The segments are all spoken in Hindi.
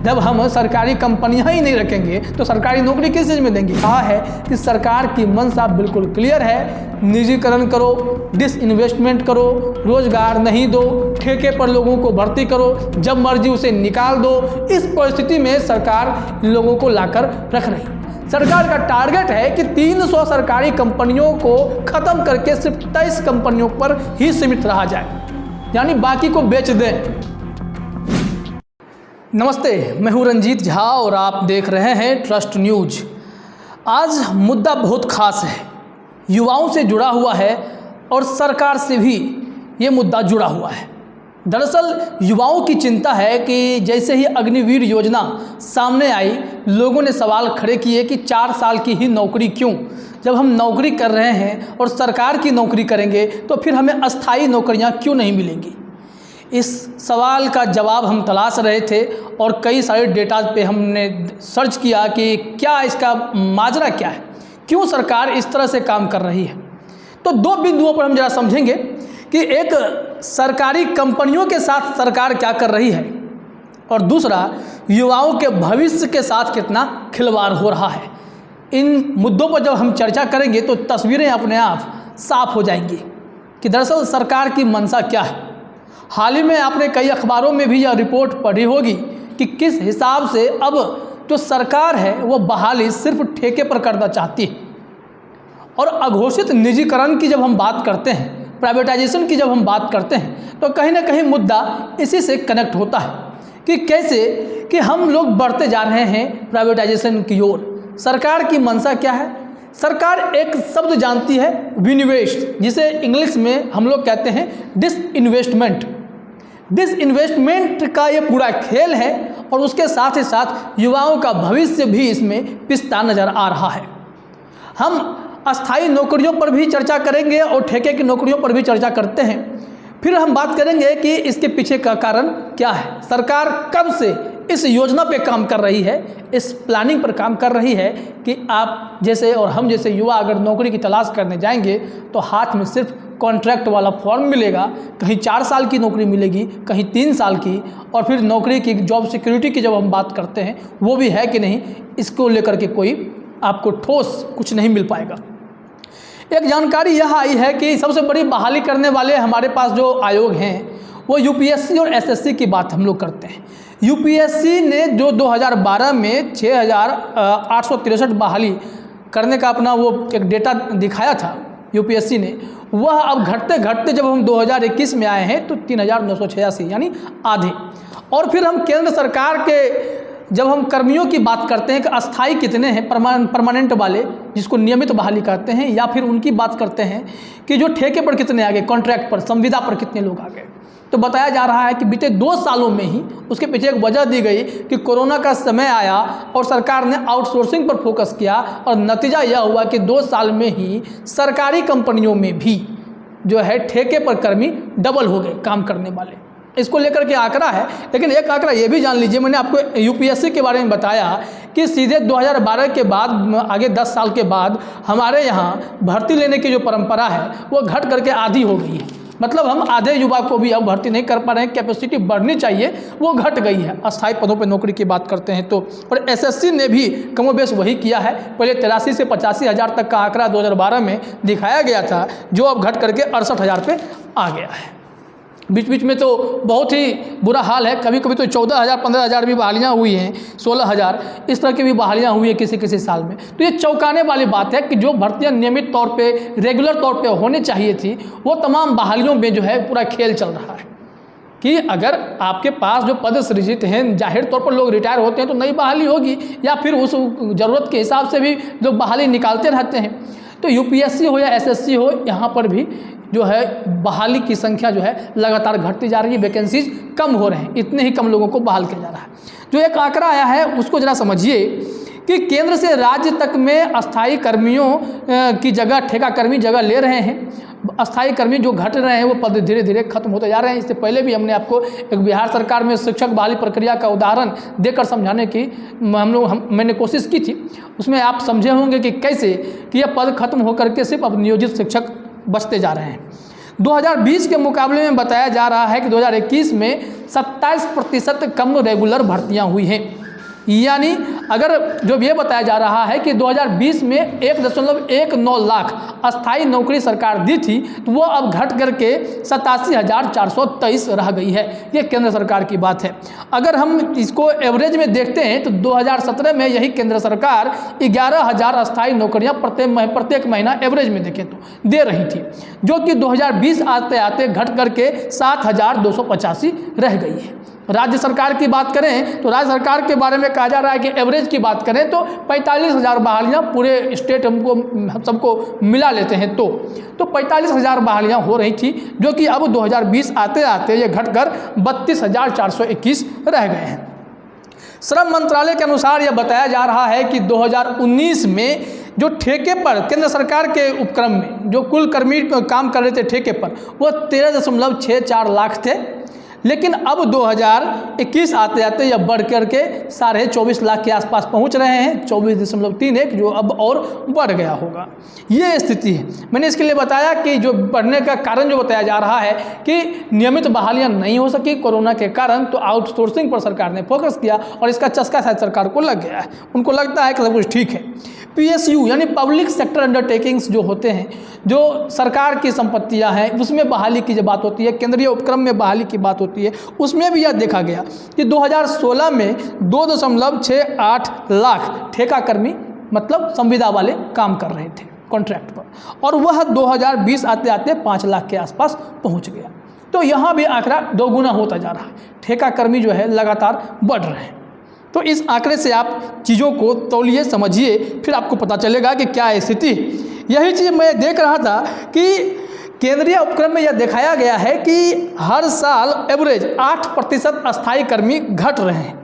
जब हम सरकारी कंपनियां ही नहीं रखेंगे तो सरकारी नौकरी किस चीज़ में देंगे। कहा है कि सरकार की मंशा बिल्कुल क्लियर है, निजीकरण करो, डिसइन्वेस्टमेंट करो, रोजगार नहीं दो, ठेके पर लोगों को भर्ती करो, जब मर्जी उसे निकाल दो। इस परिस्थिति में सरकार लोगों को लाकर रख रही है। सरकार का टारगेट है कि 300 सरकारी कंपनियों को खत्म करके सिर्फ 23 कंपनियों पर ही सीमित रहा जाए, यानी बाकी को बेच दें। नमस्ते, मैं हूं रंजीत झा और आप देख रहे हैं ट्रस्ट न्यूज। आज मुद्दा बहुत खास है, युवाओं से जुड़ा हुआ है और सरकार से भी ये मुद्दा जुड़ा हुआ है। दरअसल युवाओं की चिंता है कि जैसे ही अग्निवीर योजना सामने आई, लोगों ने सवाल खड़े किए कि 4 साल की ही नौकरी क्यों? जब हम नौकरी कर रहे हैं और सरकार की नौकरी करेंगे तो फिर हमें अस्थायी नौकरियां क्यों नहीं मिलेंगी? इस सवाल का जवाब हम तलाश रहे थे और कई सारे डेटा पे हमने सर्च किया कि क्या इसका माजरा क्या है, क्यों सरकार इस तरह से काम कर रही है। तो 2 बिंदुओं पर हम जरा समझेंगे कि एक सरकारी कंपनियों के साथ सरकार क्या कर रही है और दूसरा युवाओं के भविष्य के साथ कितना खिलवाड़ हो रहा है। इन मुद्दों पर जब हम चर्चा करेंगे तो तस्वीरें अपने आप साफ हो जाएंगी कि दरअसल सरकार की मंशा क्या है। हाल ही में आपने कई अखबारों में भी यह रिपोर्ट पढ़ी होगी कि किस हिसाब से अब जो सरकार है वो बहाली सिर्फ ठेके पर करना चाहती है। और अघोषित निजीकरण की जब हम बात करते हैं, प्राइवेटाइजेशन की जब हम बात करते हैं, तो कहीं ना कहीं मुद्दा इसी से कनेक्ट होता है कि कैसे कि हम लोग बढ़ते जा रहे हैं प्राइवेटाइजेशन की ओर। सरकार की मंशा क्या है? सरकार एक शब्द जानती है, विनिवेश, जिसे इंग्लिश में हम लोग कहते हैं डिसइन्वेस्टमेंट। डिसइन्वेस्टमेंट का ये पूरा खेल है और उसके साथ ही साथ युवाओं का भविष्य भी इसमें पिसता नजर आ रहा है। हम अस्थायी नौकरियों पर भी चर्चा करेंगे और ठेके की नौकरियों पर भी चर्चा करते हैं। फिर हम बात करेंगे कि इसके पीछे का कारण क्या है। सरकार कब से इस योजना पे काम कर रही है, इस प्लानिंग पर काम कर रही है कि आप जैसे और हम जैसे युवा अगर नौकरी की तलाश करने जाएंगे तो हाथ में सिर्फ कॉन्ट्रैक्ट वाला फॉर्म मिलेगा, कहीं 4 साल की नौकरी मिलेगी, कहीं 3 साल की, और फिर नौकरी की जॉब सिक्योरिटी की जब हम बात करते हैं वो भी है कि नहीं, इसको लेकर के कोई आपको ठोस कुछ नहीं मिल पाएगा। एक जानकारी यह आई है कि सबसे बड़ी बहाली करने वाले हमारे पास जो आयोग हैं वो यूपीएससी और एसएससी की बात हम लोग करते हैं। यूपीएससी ने जो 2012 में 6,863 बहाली करने का अपना वो एक डेटा दिखाया था यूपीएससी ने, वह अब घटते घटते जब हम 2021 में आए हैं तो 3,986, यानी आधे। और फिर हम केंद्र सरकार के जब हम कर्मियों की बात करते हैं कि अस्थाई कितने हैं, परमानेंट वाले जिसको नियमित बहाली करते हैं, या फिर उनकी बात करते हैं कि जो ठेके पर कितने आ गए, कॉन्ट्रैक्ट पर, संविदा पर कितने लोग आ गए, तो बताया जा रहा है कि बीते 2 सालों में ही उसके पीछे एक वजह दी गई कि कोरोना का समय आया और सरकार ने आउटसोर्सिंग पर फोकस किया और नतीजा यह हुआ कि 2 साल में ही सरकारी कंपनियों में भी जो है ठेके पर कर्मी डबल हो गए काम करने वाले। इसको लेकर के आंकड़ा है, लेकिन एक आंकड़ा ये भी जान लीजिए, मैंने आपको यूपीएससी के बारे में बताया कि सीधे 2012 के बाद आगे 10 साल के बाद हमारे यहाँ भर्ती लेने की जो परंपरा है वो घट करके आधी हो गई है। मतलब हम आधे युवा को भी अब भर्ती नहीं कर पा रहे हैं, कैपेसिटी बढ़नी चाहिए वो घट गई है अस्थायी पदों पर नौकरी की बात करते हैं तो। और एसएससी ने भी कमोबेश वही किया है। पहले 83 से 85 हज़ार तक का आंकड़ा 2012 में दिखाया गया था, जो अब घट करके 68 हज़ार पे आ गया है। बीच बीच में तो बहुत ही बुरा हाल है, कभी कभी तो 14,000 15,000 भी बहालियाँ हुई हैं, 16,000 इस तरह की भी बहालियाँ हुई है किसी किसी साल में। तो ये चौंकाने वाली बात है कि जो भर्तियाँ नियमित तौर पे रेगुलर तौर पे होनी चाहिए थी वो तमाम बहालियों में जो है पूरा खेल चल रहा है कि अगर आपके पास जो पद सृजित हैं, जाहिर तौर पर लोग रिटायर होते हैं तो नई बहाली होगी, या फिर उस ज़रूरत के हिसाब से भी लोग बहाली निकालते रहते हैं। तो यूपीएससी हो या एसएससी हो, यहाँ पर भी जो है बहाली की संख्या जो है लगातार घटती जा रही है, वैकेंसीज कम हो रहे हैं, इतने ही कम लोगों को बहाल किया जा रहा है। जो एक आंकड़ा आया है उसको जरा समझिए कि केंद्र से राज्य तक में अस्थायी कर्मियों की जगह ठेका कर्मी जगह ले रहे हैं। अस्थायी कर्मी जो घट रहे हैं वो पद धीरे धीरे खत्म होते जा रहे हैं। इससे पहले भी हमने आपको एक बिहार सरकार में शिक्षक बहाली प्रक्रिया का उदाहरण देकर समझाने की मैंने कोशिश की थी। उसमें आप समझे होंगे कि कैसे कि यह पद खत्म होकर के सिर्फ अब नियोजित शिक्षक बचते जा रहे हैं। 2020 के मुकाबले में बताया जा रहा है कि 2021 में 27% कम रेगुलर भर्तियां हुई हैं। यानी अगर जो ये बताया जा रहा है कि 2020 में 1.19 लाख अस्थाई नौकरी सरकार दी थी, तो वो अब घट करके 87,423 रह गई है। ये केंद्र सरकार की बात है। अगर हम इसको एवरेज में देखते हैं तो 2017 में यही केंद्र सरकार 11,000 अस्थाई नौकरियां प्रत्येक महीना एवरेज में देखें तो दे रही थी, जो कि 2020 आते आते घट करके 7,285 रह गई है। राज्य सरकार की बात करें तो राज्य सरकार के बारे में कहा जा रहा है कि एवरेज की बात करें तो 45,000 बहालियाँ पूरे स्टेट हम सबको मिला लेते हैं तो 45,000 बहालियाँ हो रही थी, जो कि अब 2020 आते आते ये घटकर 32,421 रह गए हैं। श्रम मंत्रालय के अनुसार यह बताया जा रहा है कि 2019 में जो ठेके पर केंद्र सरकार के उपक्रम में जो कुल कर्मी काम कर रहे थे ठेके पर, वो 13.64 लाख थे, लेकिन अब 2021 आते आते यह बढ़ करके 24.5 लाख के आसपास पहुंच रहे हैं, 24.31, जो अब और बढ़ गया होगा। ये स्थिति है। मैंने इसके लिए बताया कि जो बढ़ने का कारण जो बताया जा रहा है कि नियमित बहालियां नहीं हो सकी कोरोना के कारण, तो आउटसोर्सिंग पर सरकार ने फोकस किया और इसका चस्का शायद सरकार को लग गया है। उनको लगता है कि सब कुछ ठीक है। PSU यानी पब्लिक सेक्टर अंडरटेकिंग्स जो होते हैं, जो सरकार की संपत्तियां हैं, उसमें बहाली की जब बात होती है, केंद्रीय उपक्रम में बहाली की बात होती है, उसमें भी यह देखा गया कि 2016 में 2.68 लाख ठेका कर्मी मतलब संविदा वाले काम कर रहे थे कॉन्ट्रैक्ट पर, और वह 2020 आते आते 5 लाख के आसपास पहुंच गया। तो यहाँ भी आंकड़ा दोगुना होता जा रहा है। ठेका कर्मी जो है लगातार बढ़ रहे हैं। तो इस आंकड़े से आप चीज़ों को तौलिए, समझिए, फिर आपको पता चलेगा कि क्या स्थिति। यही चीज़ मैं देख रहा था कि केंद्रीय उपक्रम में यह दिखाया गया है कि हर साल एवरेज 8% अस्थायी कर्मी घट रहे हैं।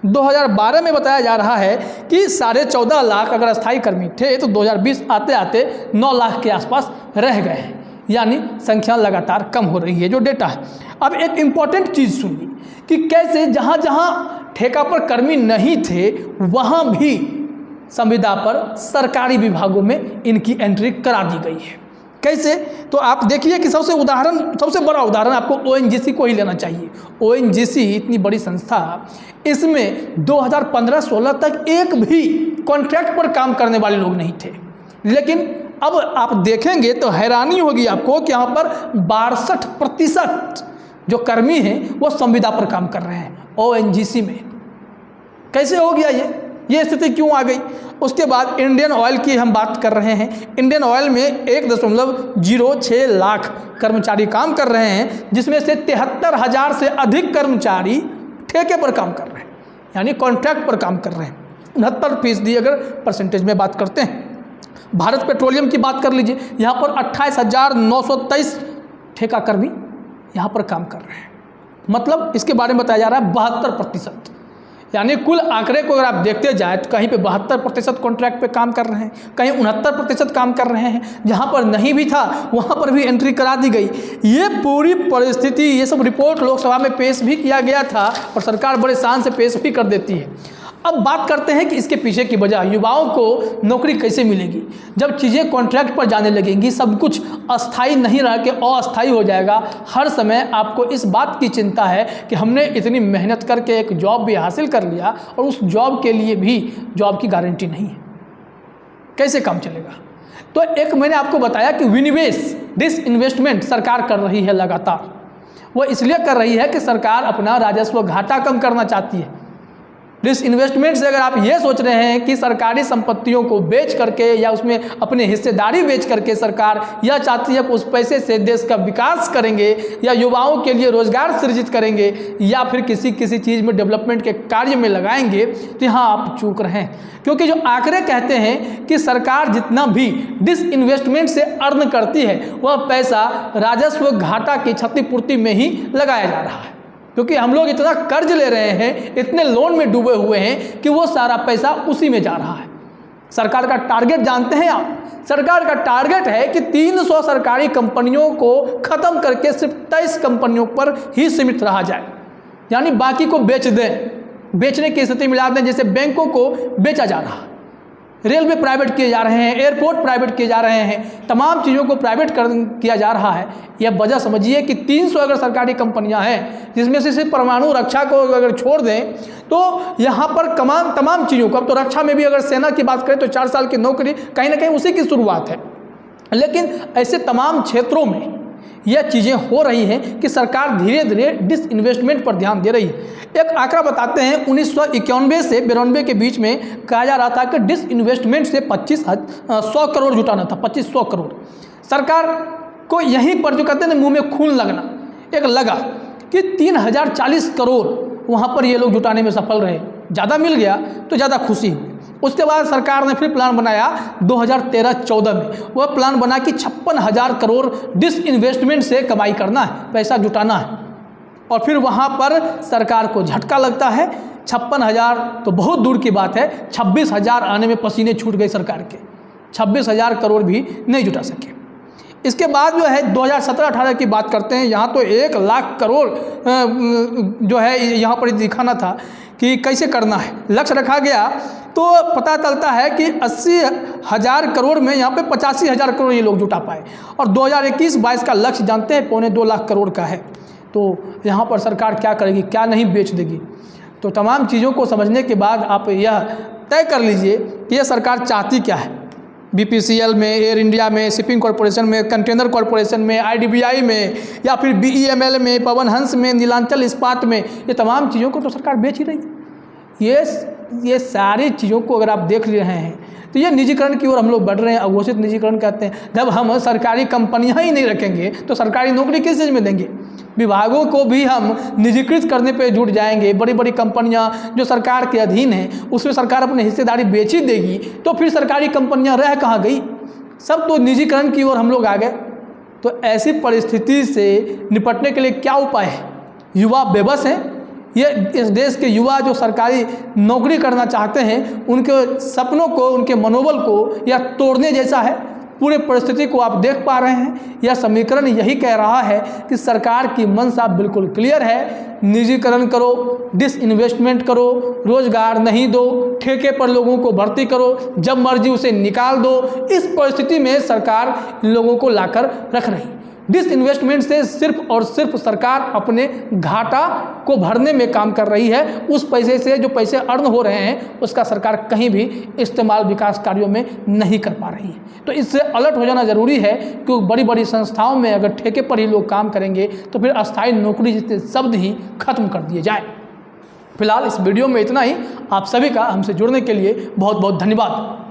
2012 में बताया जा रहा है कि 14.5 लाख अगर अस्थायी कर्मी थे, तो 2020 आते आते 9 लाख के आसपास रह गए हैं। यानी संख्या लगातार कम हो रही है, जो डेटा है। अब एक इम्पॉर्टेंट चीज़ सुनिए कि कैसे जहाँ जहाँ ठेका पर कर्मी नहीं थे, वहाँ भी संविदा पर सरकारी विभागों में इनकी एंट्री करा दी गई है। कैसे? तो आप देखिए कि सबसे बड़ा उदाहरण आपको ONGC को ही लेना चाहिए। ONGC इतनी बड़ी संस्था, इसमें 2015-16 तक एक भी कॉन्ट्रैक्ट पर काम करने वाले लोग नहीं थे, लेकिन अब आप देखेंगे तो हैरानी होगी आपको कि यहाँ पर 62% जो कर्मी हैं वो संविदा पर काम कर रहे हैं ONGC में। कैसे हो गया ये स्थिति क्यों आ गई? उसके बाद इंडियन ऑयल की हम बात कर रहे हैं। इंडियन ऑयल में 1.06 लाख कर्मचारी काम कर रहे हैं, जिसमें से 73,000 से अधिक कर्मचारी ठेके पर काम कर रहे हैं, यानी कॉन्ट्रैक्ट पर काम कर रहे हैं। 69% अगर परसेंटेज में बात करते हैं। भारत पेट्रोलियम की बात कर लीजिए, यहाँ पर 28,923 ठेका कर्मी यहाँ पर काम कर रहे हैं। मतलब इसके बारे में बताया जा रहा है 72%, यानी कुल आंकड़े को अगर आप देखते जाए तो कहीं पे 72% कॉन्ट्रैक्ट पे काम कर रहे हैं, कहीं 69% काम कर रहे हैं। जहाँ पर नहीं भी था वहाँ पर भी एंट्री करा दी गई। ये पूरी परिस्थिति, ये सब रिपोर्ट लोकसभा में पेश भी किया गया था और सरकार बड़े शान से पेश भी कर देती है। अब बात करते हैं कि इसके पीछे की वजह, युवाओं को नौकरी कैसे मिलेगी जब चीज़ें कॉन्ट्रैक्ट पर जाने लगेंगी, सब कुछ अस्थाई नहीं रह के अस्थाई हो जाएगा। हर समय आपको इस बात की चिंता है कि हमने इतनी मेहनत करके एक जॉब भी हासिल कर लिया और उस जॉब के लिए भी जॉब की गारंटी नहीं है, कैसे काम चलेगा? तो एक मैंने आपको बताया कि विनिवेश, डिसइन्वेस्टमेंट सरकार कर रही है लगातार। वो इसलिए कर रही है कि सरकार अपना राजस्व घाटा कम करना चाहती है। डिसइन्वेस्टमेंट से अगर आप ये सोच रहे हैं कि सरकारी संपत्तियों को बेच करके या उसमें अपने हिस्सेदारी बेच करके सरकार यह चाहती है कि उस पैसे से देश का विकास करेंगे या युवाओं के लिए रोजगार सृजित करेंगे या फिर किसी चीज़ में डेवलपमेंट के कार्य में लगाएंगे, तो यहाँ आप चूक रहे हैं। क्योंकि जो आंकड़े कहते हैं कि सरकार जितना भी डिसइन्वेस्टमेंट से अर्न करती है वह पैसा राजस्व घाटा की क्षतिपूर्ति में ही लगाया जा रहा है। क्योंकि हम लोग इतना कर्ज ले रहे हैं, इतने लोन में डूबे हुए हैं कि वो सारा पैसा उसी में जा रहा है। सरकार का टारगेट जानते हैं आप? सरकार का टारगेट है कि 300 सरकारी कंपनियों को खत्म करके सिर्फ 23 कंपनियों पर ही सीमित रहा जाए, यानी बाकी को बेच दें, बेचने की स्थिति मिला दें, जैसे बैंकों को बेचा जा रहा है। रेलवे प्राइवेट किए जा रहे हैं, एयरपोर्ट प्राइवेट किए जा रहे हैं, तमाम चीज़ों को प्राइवेट किया जा रहा है। यह वजह समझिए कि 300 अगर सरकारी कंपनियां हैं, जिसमें से सिर्फ परमाणु रक्षा को अगर छोड़ दें तो यहाँ पर तमाम चीज़ों को, अब तो रक्षा में भी अगर सेना की बात करें तो 4 साल की नौकरी कहीं ना कहीं उसी की शुरुआत है। लेकिन ऐसे तमाम क्षेत्रों में यह चीज़ें हो रही हैं कि सरकार धीरे धीरे डिसइन्वेस्टमेंट पर ध्यान दे रही है। एक आंकड़ा बताते हैं, 1991 से 92 के बीच में कहा जा रहा था कि डिसइन्वेस्टमेंट से 100 करोड़ जुटाना था, 2500 करोड़। सरकार को यहीं पर जो कहते हैं ना मुंह में खून लगना, एक लगा कि 3040 करोड़ वहाँ पर ये लोग जुटाने में सफल रहे। ज़्यादा मिल गया तो ज़्यादा खुशी हुई। उसके बाद सरकार ने फिर प्लान बनाया 2013-14 में। वह प्लान बना कि 56,000 करोड़ डिसइन्वेस्टमेंट से कमाई करना है, पैसा जुटाना है। और फिर वहाँ पर सरकार को झटका लगता है। 56,000 तो बहुत दूर की बात है, 26,000 आने में पसीने छूट गए सरकार के। 26,000 करोड़ भी नहीं जुटा सके। इसके बाद जो है 2017-18 की बात करते हैं, यहाँ तो 1 लाख करोड़ जो है यहाँ पर दिखाना था कि कैसे करना है, लक्ष्य रखा गया। तो पता चलता है कि 80,000 करोड़ में यहाँ पे 85,000 करोड़ ये लोग जुटा पाए। और 2021-22 का लक्ष्य जानते हैं 2.25 लाख करोड़ का है। तो यहाँ पर सरकार क्या करेगी, क्या नहीं बेच देगी। तो तमाम चीज़ों को समझने के बाद आप यह तय कर लीजिए कि यह सरकार चाहती क्या है। BPCL में, एयर इंडिया में, शिपिंग कॉरपोरेशन में, कंटेनर कॉरपोरेशन में, IDBI में, या फिर BEML में, पवन हंस में, नीलांचल इस्पात में, ये तमाम चीज़ों को तो सरकार बेच ही रही है। ये सारी चीज़ों को अगर आप देख ले रहे हैं तो ये निजीकरण की ओर हम लोग बढ़ रहे हैं। अघोषित निजीकरण कहते हैं। जब हम सरकारी कंपनियां ही नहीं रखेंगे तो सरकारी नौकरी किस चीज़ में देंगे। विभागों को भी हम निजीकृत करने पे जुट जाएंगे। बड़ी बड़ी कंपनियां जो सरकार के अधीन हैं उसमें सरकार अपनी हिस्सेदारी बेच ही देगी, तो फिर सरकारी कंपनियां रह कहाँ गई। सब तो निजीकरण की ओर हम लोग आ गए। तो ऐसी परिस्थिति से निपटने के लिए क्या उपाय है। युवा बेबस हैं। ये इस देश के युवा जो सरकारी नौकरी करना चाहते हैं, उनके सपनों को, उनके मनोबल को यह तोड़ने जैसा है। पूरे परिस्थिति को आप देख पा रहे हैं। यह समीकरण यही कह रहा है कि सरकार की मंशा बिल्कुल क्लियर है। निजीकरण करो, डिसइन्वेस्टमेंट करो, रोजगार नहीं दो, ठेके पर लोगों को भर्ती करो, जब मर्जी उसे निकाल दो। इस परिस्थिति में सरकार इन लोगों को लाकर रख रही। डिसइन्वेस्टमेंट से सिर्फ और सिर्फ सरकार अपने घाटा को भरने में काम कर रही है। उस पैसे से जो पैसे अर्न हो रहे हैं उसका सरकार कहीं भी इस्तेमाल विकास कार्यों में नहीं कर पा रही है। तो इससे अलर्ट हो जाना ज़रूरी है, क्योंकि बड़ी बड़ी संस्थाओं में अगर ठेके पर ही लोग काम करेंगे तो फिर अस्थायी नौकरी जैसे शब्द ही खत्म कर दिए जाए। फिलहाल इस वीडियो में इतना ही। आप सभी का हमसे जुड़ने के लिए बहुत बहुत धन्यवाद।